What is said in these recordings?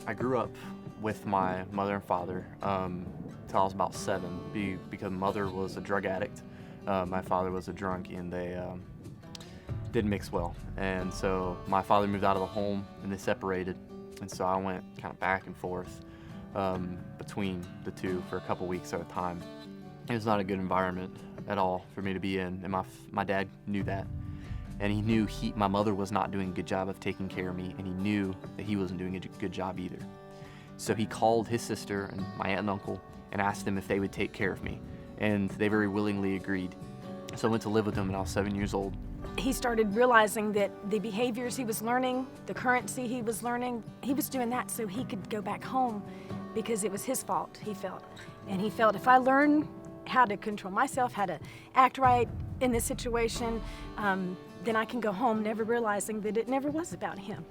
I grew up with my mother and father till I was about 7 because mother was a drug addict. My father was a drunk, and they didn't mix well. And so my father moved out of the home and they separated. And so I went kind of back and forth between the two for a couple weeks at a time. It was not a good environment at all for me to be in, and my dad knew that. And he knew my mother was not doing a good job of taking care of me, and he knew that he wasn't doing a good job either. So he called his sister and my aunt and uncle and asked them if they would take care of me, and they very willingly agreed. So I went to live with them when I was 7 years old. He started realizing that the behaviors he was learning, the currency he was learning, he was doing that so he could go back home because it was his fault, he felt. And he felt if I learn how to control myself, how to act right in this situation, then I can go home, never realizing that it never was about him.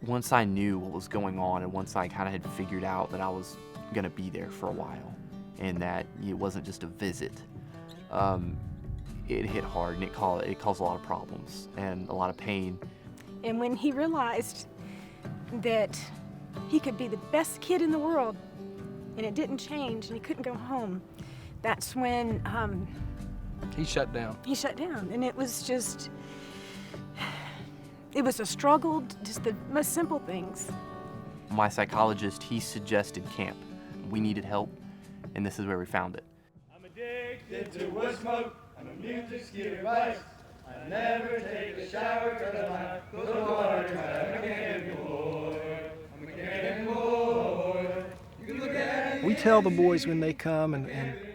Once I knew what was going on, and once I kind of had figured out that I was gonna be there for a while and that it wasn't just a visit, it hit hard, and it caused a lot of problems and a lot of pain. And when he realized that he could be the best kid in the world and it didn't change and he couldn't go home, that's when he shut down. He shut down, and it was just, it was a struggle, just the most simple things. My psychologist, he suggested camp. We needed help, and this is where we found it. I'm addicted to wood smoke. I'm immune to skin bites. I never take a shower because I go to water because I'm a chemical boy. I'm a chemical boy. You can look at me. We tell the boys when they come and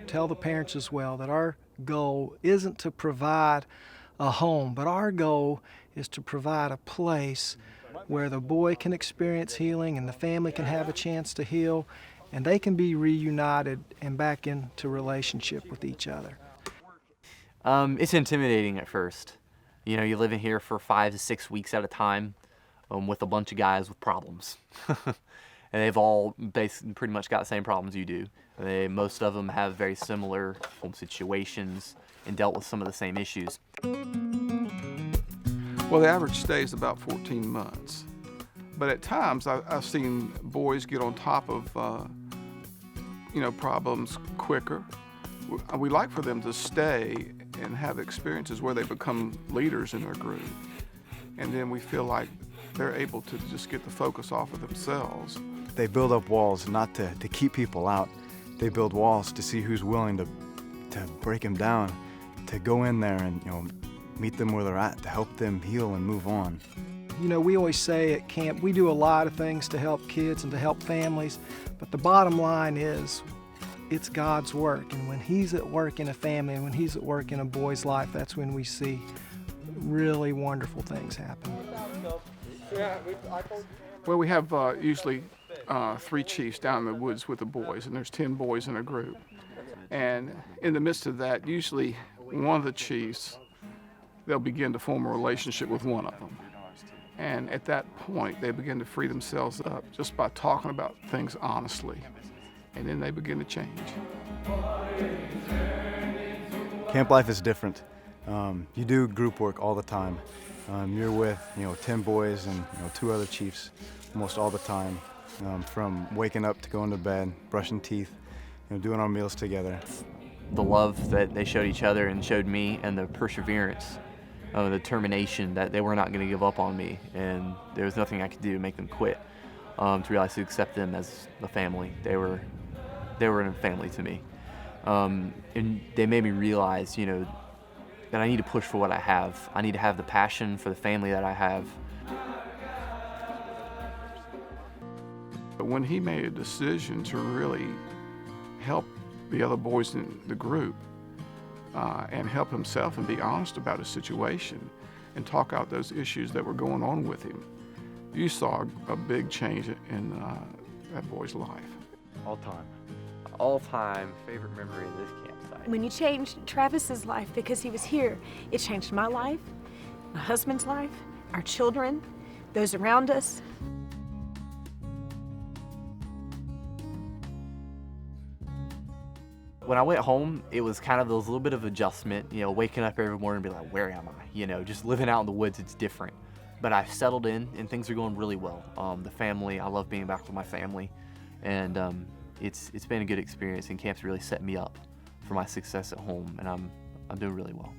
tell the parents as well that our goal isn't to provide a home, but our goal is to provide a place where the boy can experience healing and the family can have a chance to heal and they can be reunited and back into relationship with each other. It's intimidating at first. You know, you live in here for 5 to 6 weeks at a time with a bunch of guys with problems. And they've all pretty much got the same problems you do. Most of them have very similar home situations and dealt with some of the same issues. Well, the average stay is about 14 months. But at times, I've seen boys get on top of, problems quicker. We like for them to stay and have experiences where they become leaders in their group. And then we feel like they're able to just get the focus off of themselves. They build up walls not to keep people out. They build walls to see who's willing to break them down, to go in there and meet them where they're at, to help them heal and move on. You know, we always say at camp, we do a lot of things to help kids and to help families, but the bottom line is, it's God's work, and when He's at work in a family, and when He's at work in a boy's life, that's when we see really wonderful things happen. Well, we have usually 3 chiefs down in the woods with the boys, and there's 10 boys in a group. And in the midst of that, usually one of the chiefs, they'll begin to form a relationship with one of them. And at that point, they begin to free themselves up just by talking about things honestly. And then they begin to change. Camp life is different. You do group work all the time. You're with 10 boys and 2 other chiefs almost all the time, from waking up to going to bed, brushing teeth, doing our meals together. The love that they showed each other and showed me, and the perseverance, the determination that they were not going to give up on me, and there was nothing I could do to make them quit, to realize to accept them as a family. They were a family to me, and they made me realize, that I need to push for what I have. I need to have the passion for the family that I have. But when he made a decision to really help the other boys in the group and help himself and be honest about his situation and talk out those issues that were going on with him, you saw a big change in that boy's life. All-time favorite memory of this campsite. When you changed Travis's life because he was here, it changed my life, my husband's life, our children, those around us. When I went home, it was kind of those little bit of adjustment, waking up every morning and be like, where am I? Just living out in the woods, it's different. but I've settled in and things are going really well. The family, I love being back with my family, and it's been a good experience, and camp's really set me up for my success at home, and I'm doing really well.